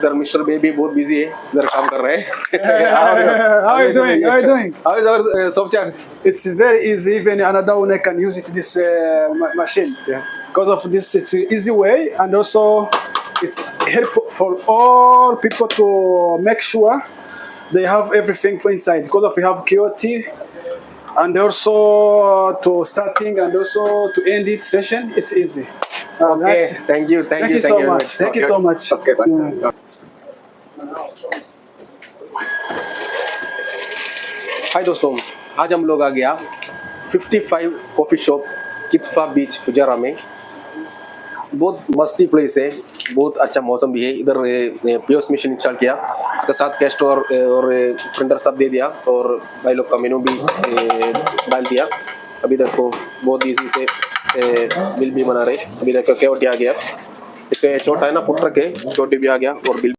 इधर mister baby बहुत busy है, इधर काम कर रहे हैं. How are you doing? How are you doing? How is our software? It's very easy. Even another one can use it this machine. Yeah. Because of this, it's an easy way, and also it's helpful for all people to make sure they have everything for inside. Because of we have QoT, and also to starting and also to end it session, it's easy. Okay, Nice. thank you Thank you so very much. Thank you so much. Okay, bye. हाय दोस्तों, आज हम लोग आ गया 55 coffee shop कितफा बीच फुजारा में. बहुत मस्ती place है, बहुत अच्छा मौसम भी है. इधर पीओएस मशीन इंस्टॉल किया, इसके साथ कैश और प्रिंटर सब दे दिया और भाई लोग का मेनू भी डाल दिया. अभी देखो बहुत इजी से बिल भी बना रहे. अभी देखो केओटी आ गया, इसका छोटा है ना फुट ट्रक है, केओटी भी आ गया और बिल